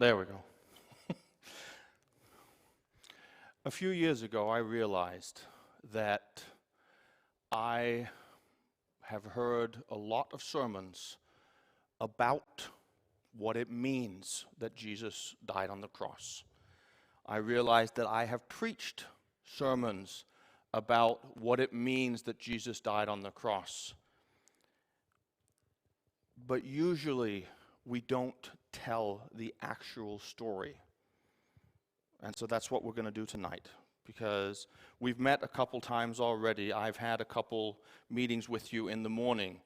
There we go. A few years ago, I realized that I have heard a lot of sermons about what it means that Jesus died on the cross. I realized that I have preached sermons about what it means that Jesus died on the cross. But usually, we don't tell the actual story. And so that's what we're going to do tonight, because we've met a couple times already. I've had a couple meetings with you in the morning.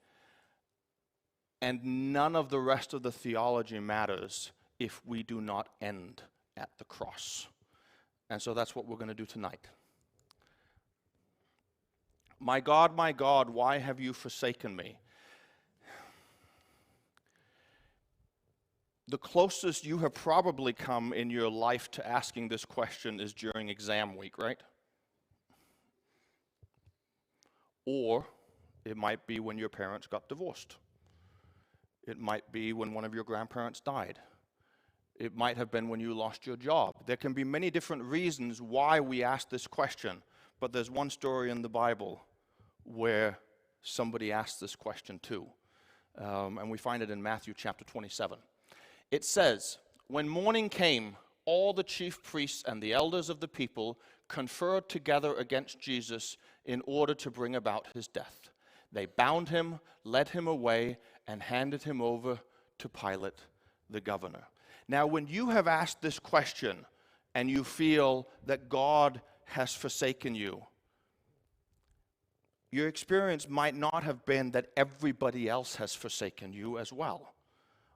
And none of the rest of the theology matters if we do not end at the cross. And so that's what we're going to do tonight. My God, why have you forsaken me? The closest you have probably come in your life to asking this question is during exam week, right? Or it might be when your parents got divorced. It might be when one of your grandparents died. It might have been when you lost your job. There can be many different reasons why we ask this question, but there's one story in the Bible where somebody asked this question too, and we find it in Matthew chapter 27. It says, "When morning came, all the chief priests and the elders of the people conferred together against Jesus in order to bring about his death. They bound him, led him away, and handed him over to Pilate, the governor." Now, when you have asked this question and you feel that God has forsaken you, your experience might not have been that everybody else has forsaken you as well.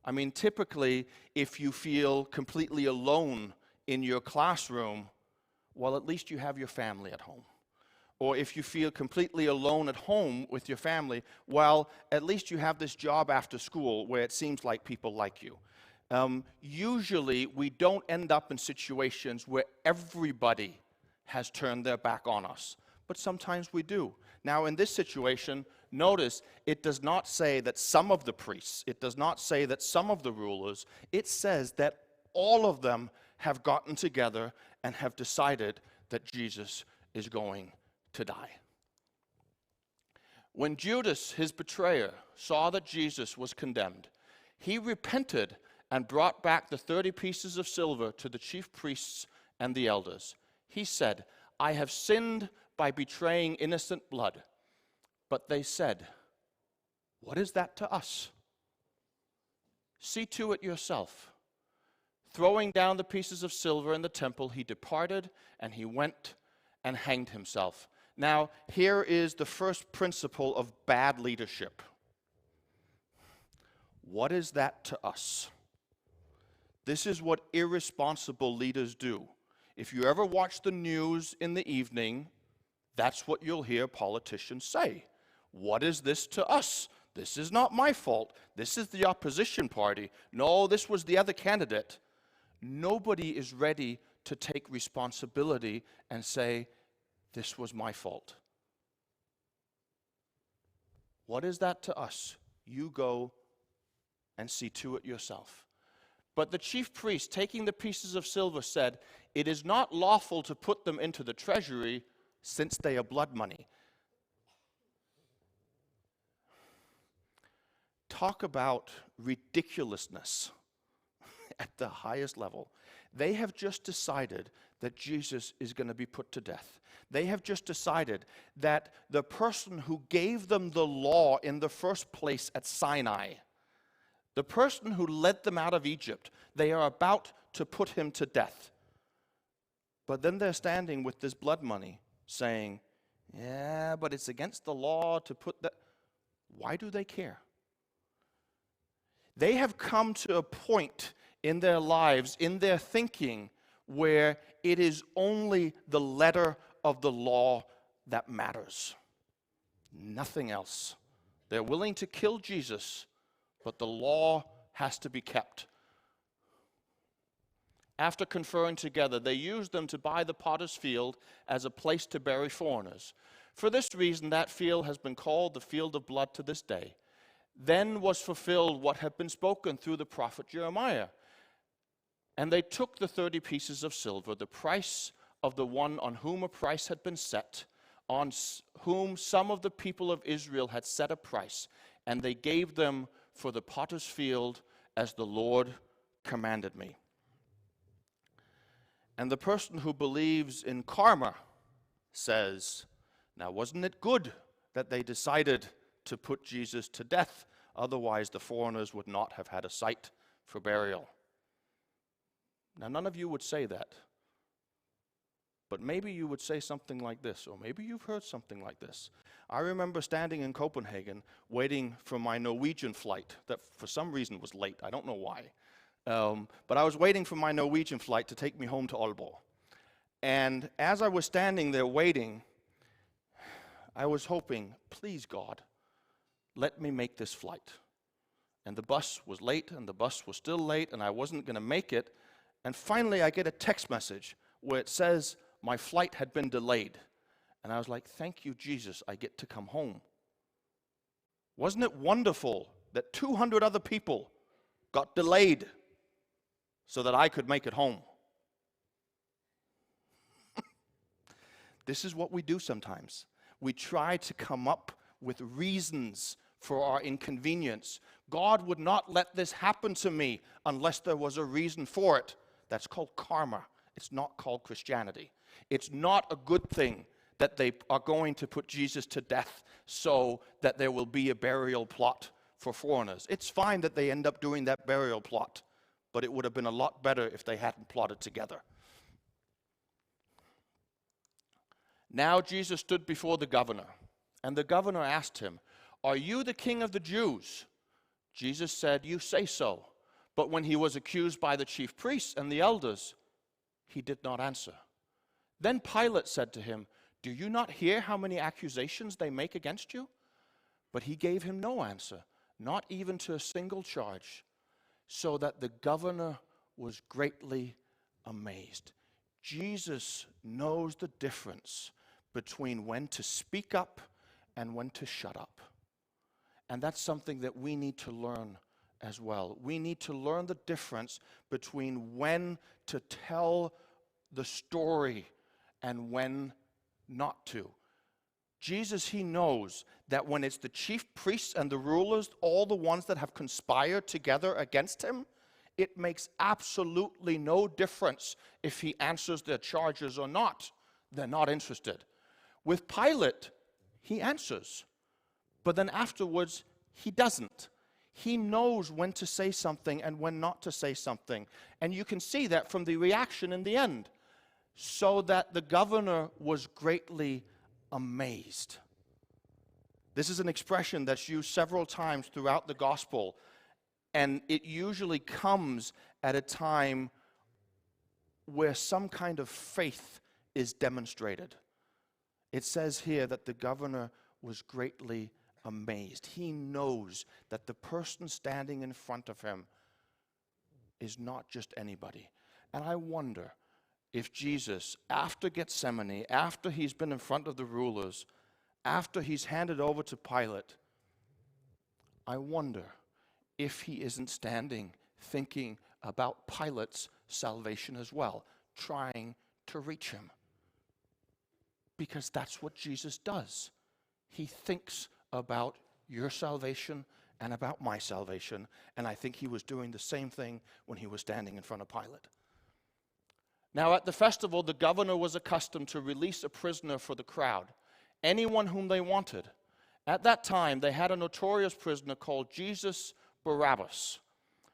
I mean, typically, if you feel completely alone in your classroom, well, at least you have your family at home. Or if you feel completely alone at home with your family, well, at least you have this job after school where it seems like people like you. Usually, we don't end up in situations where everybody has turned their back on us, but sometimes we do. Now, in this situation, notice it does not say that some of the priests, it does not say that some of the rulers, it says that all of them have gotten together and have decided that Jesus is going to die. When Judas, his betrayer, saw that Jesus was condemned, he repented and brought back the 30 pieces of silver to the chief priests and the elders. He said, "I have sinned by betraying innocent blood." But they said, "What is that to us? See to it yourself." Throwing down the pieces of silver in the temple, he departed, and he went and hanged himself. Now, here is the first principle of bad leadership. What is that to us? This is what irresponsible leaders do. If you ever watch the news in the evening, that's what you'll hear politicians say. What is this to us? This is not my fault. This is the opposition party. No, this was the other candidate. Nobody is ready to take responsibility and say, this was my fault. What is that to us? You go and see to it yourself. But the chief priest, taking the pieces of silver, said, "It is not lawful to put them into the treasury, since they are blood money." Talk about ridiculousness at the highest level. They have just decided that Jesus is going to be put to death. They have just decided that the person who gave them the law in the first place at Sinai, the person who led them out of Egypt, they are about to put him to death. But then they're standing with this blood money saying, yeah, but it's against the law to put that. Why do they care? They have come to a point in their lives, in their thinking, where it is only the letter of the law that matters. Nothing else. They're willing to kill Jesus, but the law has to be kept. After conferring together, they used them to buy the potter's field as a place to bury foreigners. For this reason, that field has been called the field of blood to this day. Then was fulfilled what had been spoken through the prophet Jeremiah. And they took the 30 pieces of silver, the price of the one on whom a price had been set, on whom some of the people of Israel had set a price, and they gave them for the potter's field as the Lord commanded me. And the person who believes in karma says, now wasn't it good that they decided to put Jesus to death? Otherwise the foreigners would not have had a site for burial. Now none of you would say that. But maybe you would say something like this, or maybe you've heard something like this. I remember standing in Copenhagen waiting for my Norwegian flight that for some reason was late. I don't know why. But I was waiting for my Norwegian flight to take me home to Aalborg. And as I was standing there waiting, I was hoping, please God, let me make this flight. And the bus was late, and the bus was still late, and I wasn't going to make it. And finally I get a text message where it says my flight had been delayed. And I was like, thank you, Jesus, I get to come home. Wasn't it wonderful that 200 other people got delayed so that I could make it home? This is what we do sometimes. We try to come up with reasons for our inconvenience. God would not let this happen to me unless there was a reason for it. That's called karma. It's not called Christianity. It's not a good thing that they are going to put Jesus to death so that there will be a burial plot for foreigners. It's fine that they end up doing that burial plot, but it would have been a lot better if they hadn't plotted together. Now Jesus stood before the governor, and the governor asked him, "Are you the king of the Jews?" Jesus said, "You say so." But when he was accused by the chief priests and the elders, he did not answer. Then Pilate said to him, "Do you not hear how many accusations they make against you?" But he gave him no answer, not even to a single charge, so that the governor was greatly amazed. Jesus knows the difference between when to speak up and when to shut up. And that's something that we need to learn as well. We need to learn the difference between when to tell the story and when not to. Jesus, he knows that when it's the chief priests and the rulers, all the ones that have conspired together against him, it makes absolutely no difference if he answers their charges or not. They're not interested. With Pilate, he answers, but then afterwards, he doesn't. He knows when to say something and when not to say something. And you can see that from the reaction in the end. So that the governor was greatly amazed. This is an expression that's used several times throughout the gospel, and it usually comes at a time where some kind of faith is demonstrated. It says here that the governor was greatly amazed. He knows that the person standing in front of him is not just anybody. And I wonder if Jesus, after Gethsemane, after he's been in front of the rulers, after he's handed over to Pilate, I wonder if he isn't standing thinking about Pilate's salvation as well, trying to reach him. Because that's what Jesus does. He thinks about your salvation and about my salvation, and I think he was doing the same thing when he was standing in front of Pilate. Now at the festival, the governor was accustomed to release a prisoner for the crowd, anyone whom they wanted. At that time, they had a notorious prisoner called Jesus Barabbas.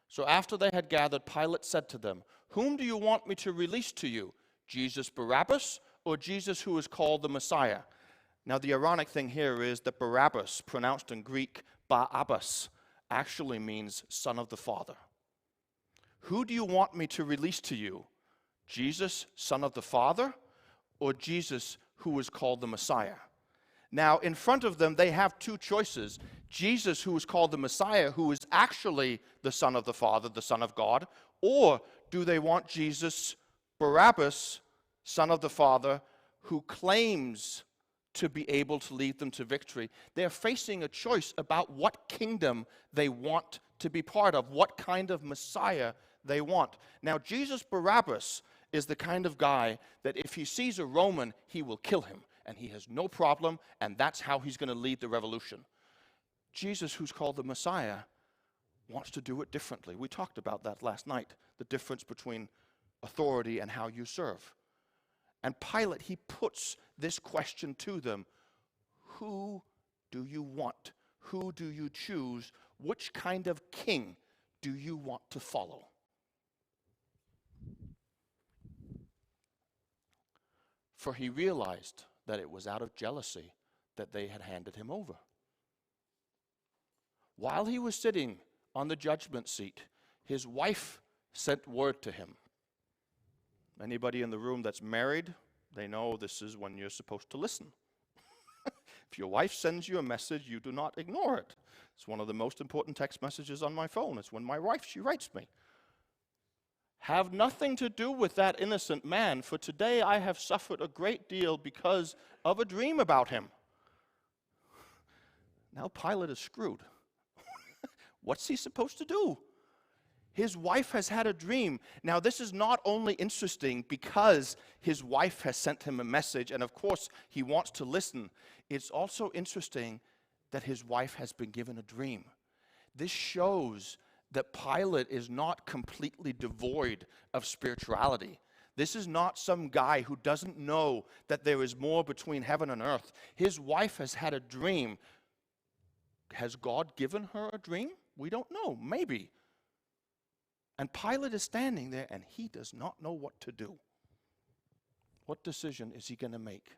So after they had gathered, Pilate said to them, "Whom do you want me to release to you, Jesus Barabbas or Jesus who is called the Messiah?" Now the ironic thing here is that Barabbas, pronounced in Greek Bar-Abbas, actually means son of the Father. Who do you want me to release to you? Jesus, son of the Father, or Jesus who is called the Messiah? Now, in front of them, they have two choices. Jesus, who is called the Messiah, who is actually the Son of the Father, the Son of God, or do they want Jesus, Barabbas, son of the Father, who claims to be able to lead them to victory? They're facing a choice about what kingdom they want to be part of, what kind of Messiah they want. Now, Jesus Barabbas is the kind of guy that if he sees a Roman, he will kill him, and he has no problem, and that's how he's going to lead the revolution. Jesus, who's called the Messiah, wants to do it differently. We talked about that last night, the difference between authority and how you serve. And Pilate, he puts this question to them: who do you want? Who do you choose? Which kind of king do you want to follow? For he realized that it was out of jealousy that they had handed him over. While he was sitting on the judgment seat, his wife sent word to him. Anybody in the room that's married, they know this is when you're supposed to listen. If your wife sends you a message, you do not ignore it. It's one of the most important text messages on my phone. It's when my wife, she writes me. Have nothing to do with that innocent man, for today I have suffered a great deal because of a dream about him. Now Pilate is screwed. What's he supposed to do? His wife has had a dream. Now, this is not only interesting because his wife has sent him a message, and of course, he wants to listen. It's also interesting that his wife has been given a dream. This shows that Pilate is not completely devoid of spirituality. This is not some guy who doesn't know that there is more between heaven and earth. His wife has had a dream. Has God given her a dream? We don't know. Maybe. And Pilate is standing there, and he does not know what to do. What decision is he going to make?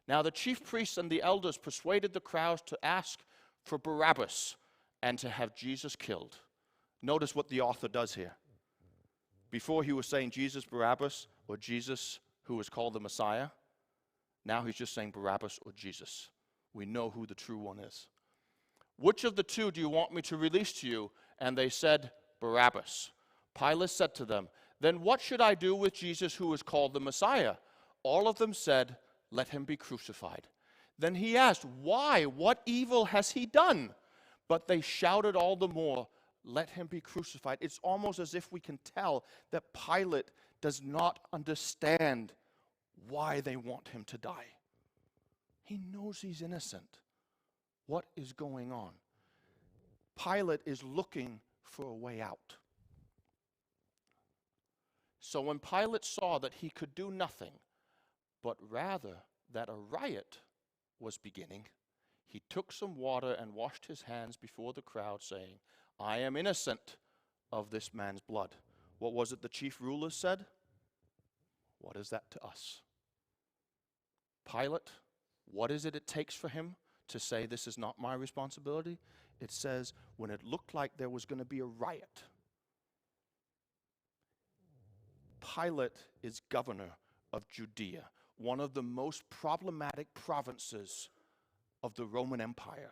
Now the chief priests and the elders persuaded the crowds to ask for Barabbas and to have Jesus killed. Notice what the author does here. Before he was saying Jesus Barabbas or Jesus who was called the Messiah. Now he's just saying Barabbas or Jesus. We know who the true one is. Which of the two do you want me to release to you? And they said, Barabbas. Pilate said to them, then what should I do with Jesus who is called the Messiah? All of them said, let him be crucified. Then he asked, why? What evil has he done? But they shouted all the more, let him be crucified. It's almost as if we can tell that Pilate does not understand why they want him to die. He knows he's innocent. What is going on? Pilate is looking for a way out. So when Pilate saw that he could do nothing, but rather that a riot was beginning, he took some water and washed his hands before the crowd, saying, I am innocent of this man's blood. What was it the chief rulers said? What is that to us? Pilate, what is it takes for him to say this is not my responsibility? It says when it looked like there was going to be a riot. Pilate is governor of Judea, one of the most problematic provinces of the Roman Empire.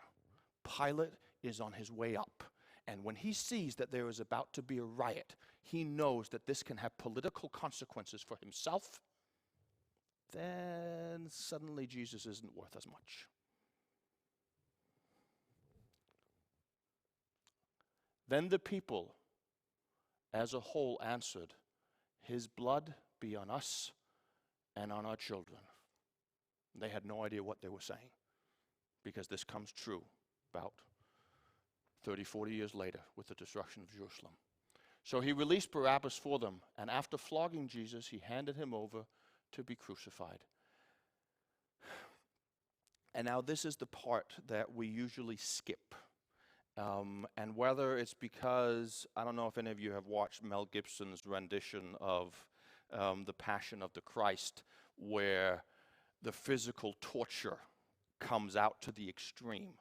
Pilate is on his way up. And when he sees that there is about to be a riot, he knows that this can have political consequences for himself. Then suddenly Jesus isn't worth as much. Then the people as a whole answered, his blood be on us and on our children. They had no idea what they were saying, because this comes true about 30, 40 years later with the destruction of Jerusalem. So he released Barabbas for them, and after flogging Jesus, he handed him over to be crucified. And now this is the part that we usually skip. And whether it's because, I don't know if any of you have watched Mel Gibson's rendition of The Passion of the Christ, where the physical torture comes out to the extreme.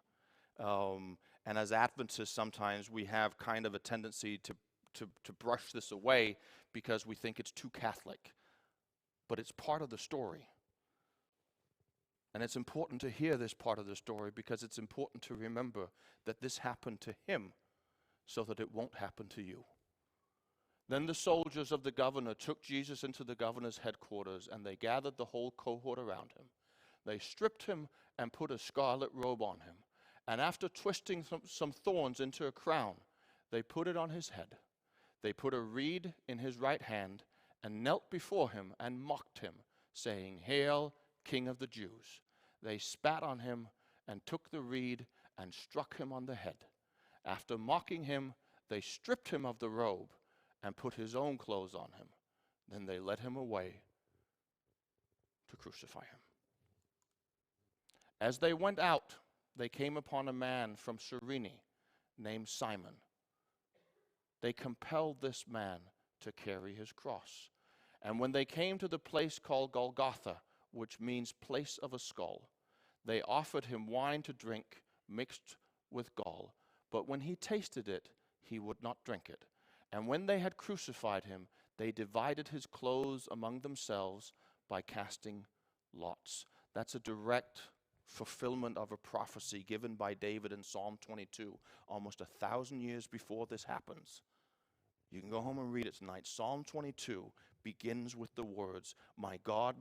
And as Adventists, sometimes we have kind of a tendency to brush this away because we think it's too Catholic. But it's part of the story. And it's important to hear this part of the story because it's important to remember that this happened to him so that it won't happen to you. Then the soldiers of the governor took Jesus into the governor's headquarters, and they gathered the whole cohort around him. They stripped him and put a scarlet robe on him. And after twisting some thorns into a crown, they put it on his head. They put a reed in his right hand and knelt before him and mocked him, saying, "Hail, King of the Jews." They spat on him and took the reed and struck him on the head. After mocking him, they stripped him of the robe and put his own clothes on him. Then they led him away to crucify him. As they went out, they came upon a man from Cyrene named Simon. They compelled this man to carry his cross. And when they came to the place called Golgotha, which means place of a skull, they offered him wine to drink mixed with gall. But when he tasted it, he would not drink it. And when they had crucified him, they divided his clothes among themselves by casting lots. That's a direct fulfillment of a prophecy given by David in Psalm 22, almost 1,000 years before this happens. You can go home and read it tonight. Psalm 22 begins with the words, my God,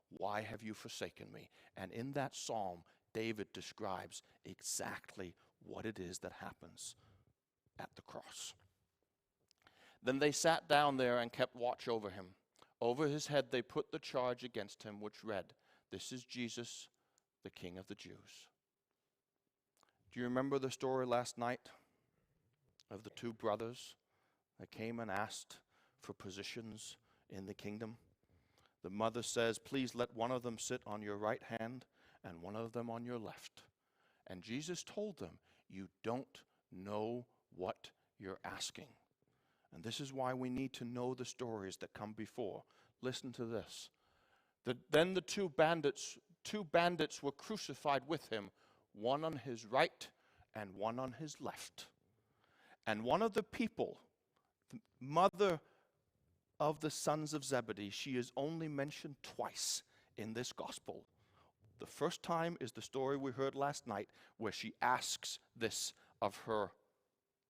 why have you forsaken me?" And in that psalm, David describes exactly what it is that happens at the cross. Then they sat down there and kept watch over him. Over his head they put the charge against him, which read, "This is Jesus, the King of the Jews." Do you remember the story last night of the two brothers that came and asked for positions in the kingdom? The mother says, "Please let one of them sit on your right hand and one of them on your left." And Jesus told them, "You don't know what you're asking." And this is why we need to know the stories that come before. Listen to this. Then the two bandits were crucified with him, one on his right and one on his left. And one of the people, the mother of the sons of Zebedee, she is only mentioned twice in this gospel. The first time is the story we heard last night, where she asks this of her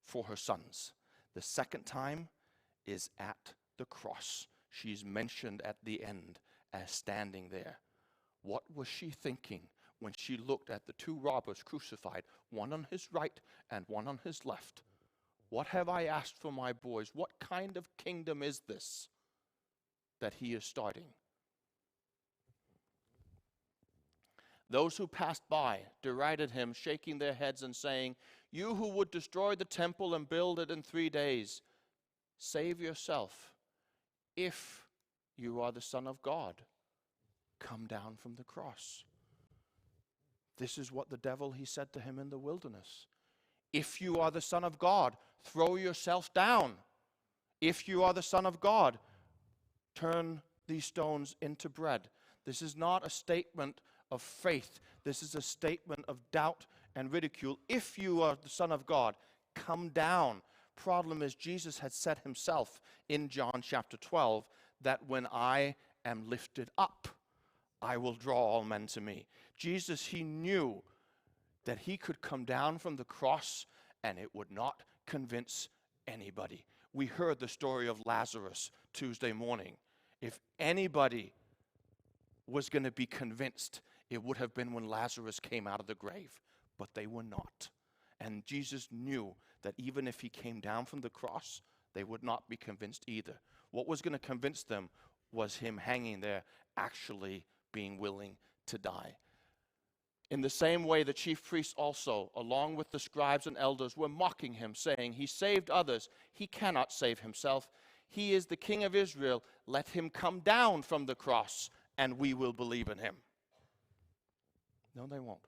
for her sons. The second time is at the cross. She's mentioned at the end as standing there. What was she thinking when she looked at the two robbers crucified, one on his right and one on his left? What have I asked for my boys? What kind of kingdom is this that he is starting? Those who passed by derided him, shaking their heads and saying, "You who would destroy the temple and build it in 3 days, save yourself. If you are the Son of God, come down from the cross." This is what the devil, he said to him in the wilderness. If you are the Son of God, throw yourself down. If you are the Son of God, turn these stones into bread. This is not a statement of faith. This is a statement of doubt and ridicule. If you are the Son of God, come down. Problem is, Jesus had said himself in John chapter 12 that when I am lifted up, I will draw all men to me. Jesus, he knew that he could come down from the cross and it would not convince anybody. We heard the story of Lazarus Tuesday morning. If anybody was going to be convinced, it would have been when Lazarus came out of the grave, but they were not. And Jesus knew that even if he came down from the cross, they would not be convinced either. What was going to convince them was him hanging there, actually being willing to die. In the same way, the chief priests also, along with the scribes and elders, were mocking him, saying, "He saved others. He cannot save himself. He is the King of Israel. Let him come down from the cross, and we will believe in him." No, they won't.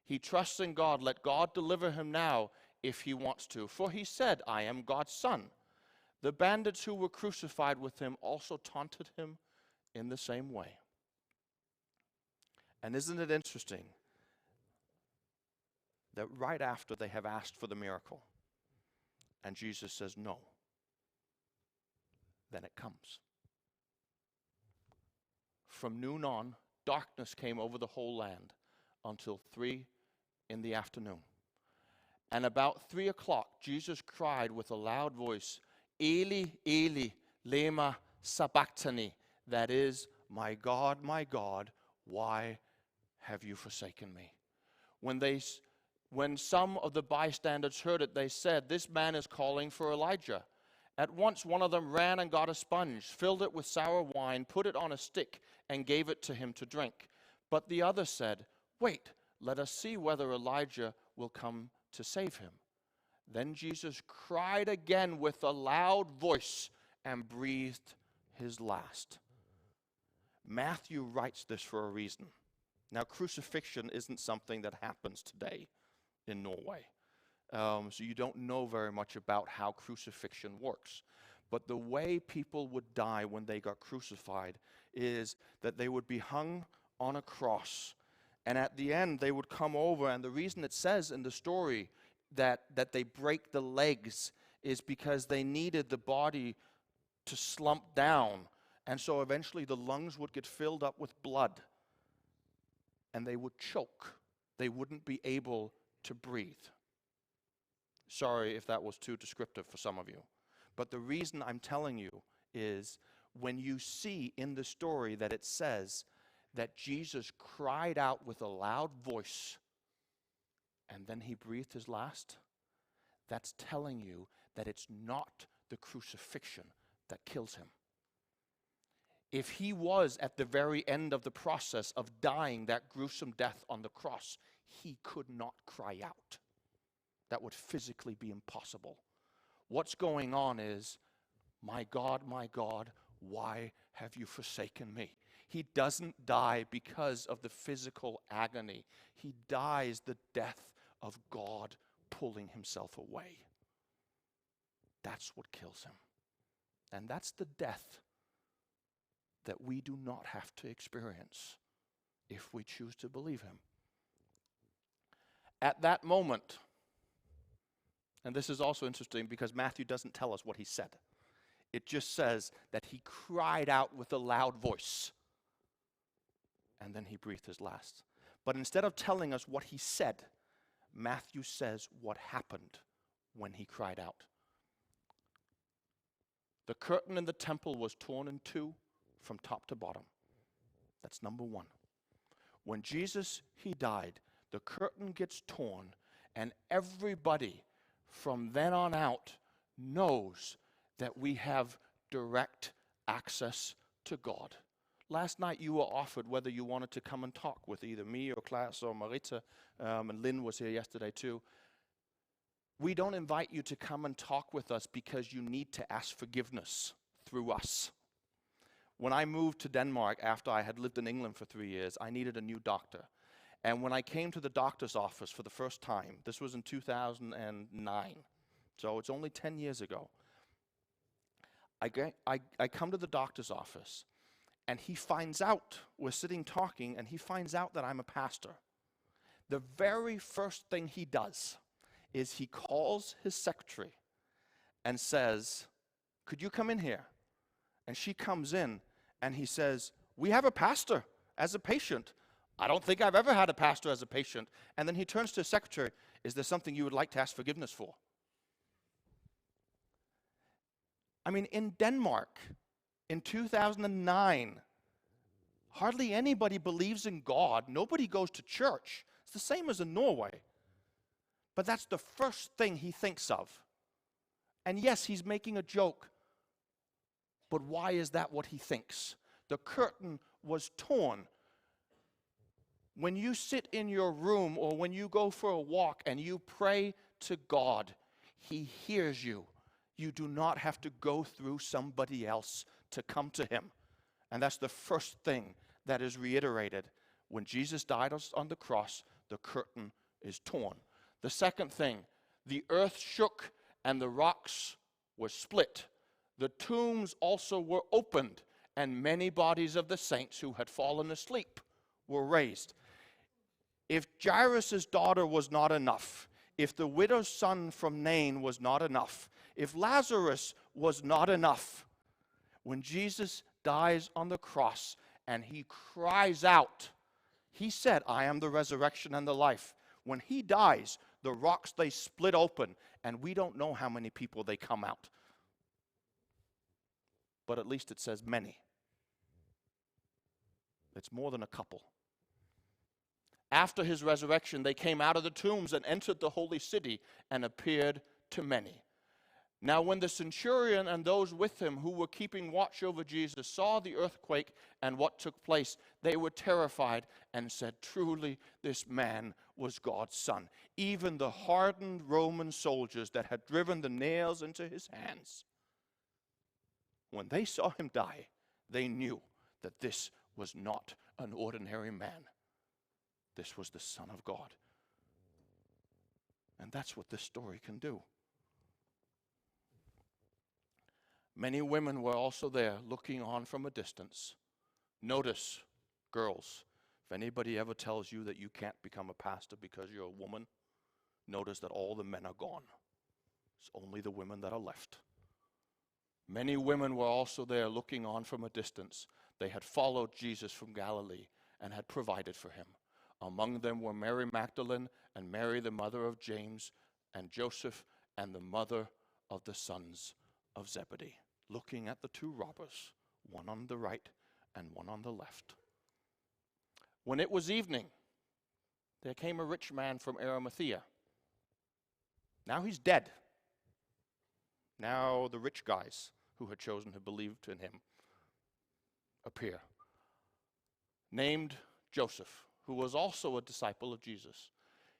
He trusts in God. Let God deliver him now if he wants to. For he said, "I am God's son." The bandits who were crucified with him also taunted him in the same way. And isn't it interesting that right after they have asked for the miracle, and Jesus says no, then it comes. From noon on, darkness came over the whole land until 3 in the afternoon. And about 3 o'clock, Jesus cried with a loud voice, "Eli, Eli, lema sabachthani." That is, my God, why have you forsaken me?" When When some of the bystanders heard it, they said, "This man is calling for Elijah." At once one of them ran and got a sponge, filled it with sour wine, put it on a stick, and gave it to him to drink. But the other said, "Wait, let us see whether Elijah will come to save him." Then Jesus cried again with a loud voice and breathed his last. Matthew writes this for a reason. Now, crucifixion isn't something that happens today in Norway. So you don't know very much about how crucifixion works. But the way people would die when they got crucified is that they would be hung on a cross. And at the end, they would come over. And the reason it says in the story that they break the legs is because they needed the body to slump down. And so eventually the lungs would get filled up with blood. And they would choke. They wouldn't be able to breathe. Sorry if that was too descriptive for some of you. But the reason I'm telling you is when you see in the story that it says that Jesus cried out with a loud voice and then he breathed his last, that's telling you that it's not the crucifixion that kills him. If he was at the very end of the process of dying that gruesome death on the cross, he could not cry out. That would physically be impossible. What's going on is, my God, why have you forsaken me? He doesn't die because of the physical agony. He dies the death of God pulling himself away. That's what kills him. And that's the death that we do not have to experience if we choose to believe him. At that moment, and this is also interesting because Matthew doesn't tell us what he said. It just says that he cried out with a loud voice. And then he breathed his last. But instead of telling us what he said, Matthew says what happened when he cried out. The curtain in the temple was torn in two from top to bottom. That's number one. When Jesus, he died, the curtain gets torn, and everybody from then on out knows that we have direct access to God. Last night you were offered whether you wanted to come and talk with either me or Klaas or Marita, and Lynn was here yesterday too. We don't invite you to come and talk with us because you need to ask forgiveness through us. When I moved to Denmark after I had lived in England for 3 years, I needed a new doctor. And when I came to the doctor's office for the first time, this was in 2009, so it's only 10 years ago, I come to the doctor's office, and he finds out, we're sitting talking, and he finds out that I'm a pastor. The very first thing he does is he calls his secretary and says, "Could you come in here?" And she comes in, and he says, "We have a pastor as a patient." "I don't think I've ever had a pastor as a patient." And then he turns to his secretary, "Is there something you would like to ask forgiveness for?" I mean, in Denmark, in 2009, hardly anybody believes in God. Nobody goes to church. It's the same as in Norway. But that's the first thing he thinks of. And yes, he's making a joke. But why is that what he thinks? The curtain was torn. When you sit in your room or when you go for a walk and you pray to God, he hears you. You do not have to go through somebody else to come to him. And that's the first thing that is reiterated. When Jesus died on the cross, the curtain is torn. The second thing, the earth shook and the rocks were split. The tombs also were opened, and many bodies of the saints who had fallen asleep were raised. If Jairus' daughter was not enough, if the widow's son from Nain was not enough, if Lazarus was not enough, when Jesus dies on the cross and he cries out, he said, "I am the resurrection and the life." When he dies, the rocks, they split open, and we don't know how many people they come out. But at least it says many. It's more than a couple. After his resurrection, they came out of the tombs and entered the holy city and appeared to many. Now when the centurion and those with him who were keeping watch over Jesus saw the earthquake and what took place, they were terrified and said, "Truly this man was God's Son." Even the hardened Roman soldiers that had driven the nails into his hands, when they saw him die, they knew that this was not an ordinary man. This was the Son of God. And that's what this story can do. Many women were also there looking on from a distance. Notice, girls, if anybody ever tells you that you can't become a pastor because you're a woman, notice that all the men are gone. It's only the women that are left. Many women were also there looking on from a distance. They had followed Jesus from Galilee and had provided for him. Among them were Mary Magdalene and Mary, the mother of James and Joseph, and the mother of the sons of Zebedee, looking at the two robbers, one on the right and one on the left. When it was evening, there came a rich man from Arimathea. Now he's dead. Now the rich guys who had chosen to believe in him appear. Named Joseph, who was also a disciple of Jesus.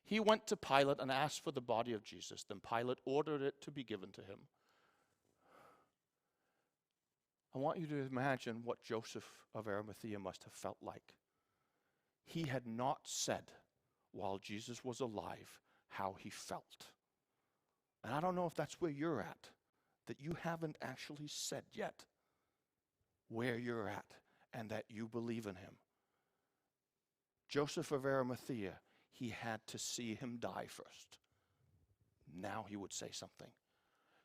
He went to Pilate and asked for the body of Jesus. Then Pilate ordered it to be given to him. I want you to imagine what Joseph of Arimathea must have felt like. He had not said while Jesus was alive how he felt. And I don't know if that's where you're at, that you haven't actually said yet where you're at and that you believe in him. Joseph of Arimathea, he had to see him die first. Now he would say something.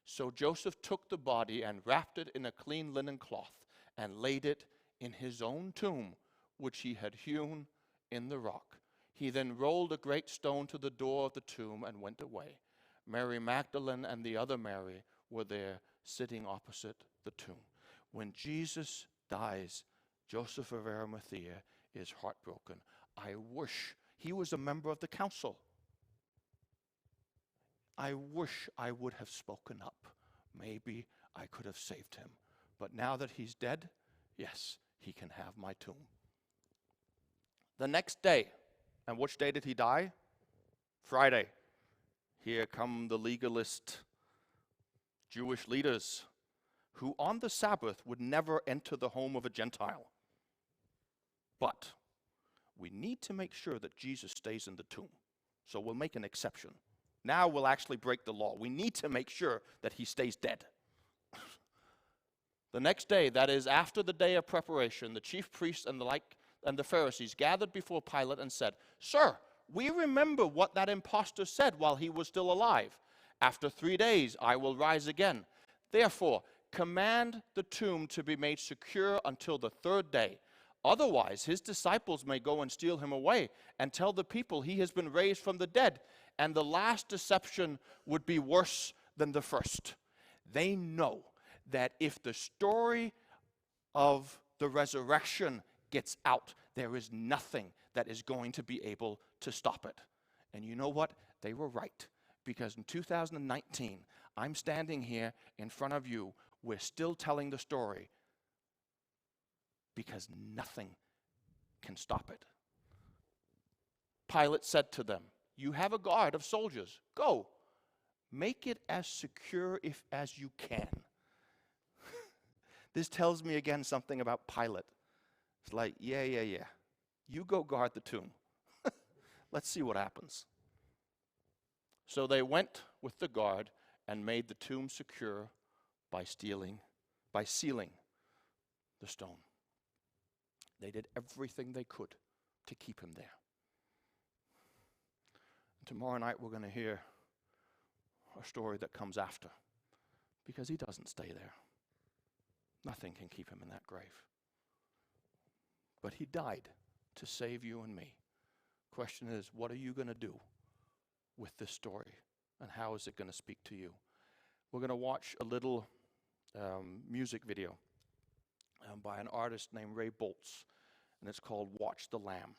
So Joseph took the body and wrapped it in a clean linen cloth and laid it in his own tomb, which he had hewn in the rock. He then rolled a great stone to the door of the tomb and went away. Mary Magdalene and the other Mary were there sitting opposite the tomb. When Jesus dies, Joseph of Arimathea is heartbroken. I wish he was a member of the council. I wish I would have spoken up. Maybe I could have saved him. But now that he's dead, yes, he can have my tomb. The next day, and which day did he die? Friday. Here come the legalist Jewish leaders who on the Sabbath would never enter the home of a Gentile. But we need to make sure that Jesus stays in the tomb. So we'll make an exception. Now we'll actually break the law. We need to make sure that he stays dead. The next day, that is after the day of preparation, the chief priests and the Pharisees gathered before Pilate and said, "Sir, we remember what that impostor said while he was still alive. After 3 days I will rise again. Therefore, command the tomb to be made secure until the 3rd day. Otherwise, his disciples may go and steal him away and tell the people he has been raised from the dead. And the last deception would be worse than the first." They know that if the story of the resurrection gets out, there is nothing that is going to be able to stop it. And you know what? They were right. Because in 2019, I'm standing here in front of you. We're still telling the story. Because nothing can stop it. Pilate said to them, "You have a guard of soldiers. Go, make it as secure as you can." This tells me again something about Pilate. It's like, yeah. You go guard the tomb. Let's see what happens. So they went with the guard and made the tomb secure by sealing the stone. They did everything they could to keep him there. And tomorrow night we're going to hear a story that comes after, because he doesn't stay there. Nothing can keep him in that grave. But he died to save you and me. Question is, what are you going to do with this story? And how is it going to speak to you? We're going to watch a little music video by an artist named Ray Boltz, and it's called "Watch the Lamb."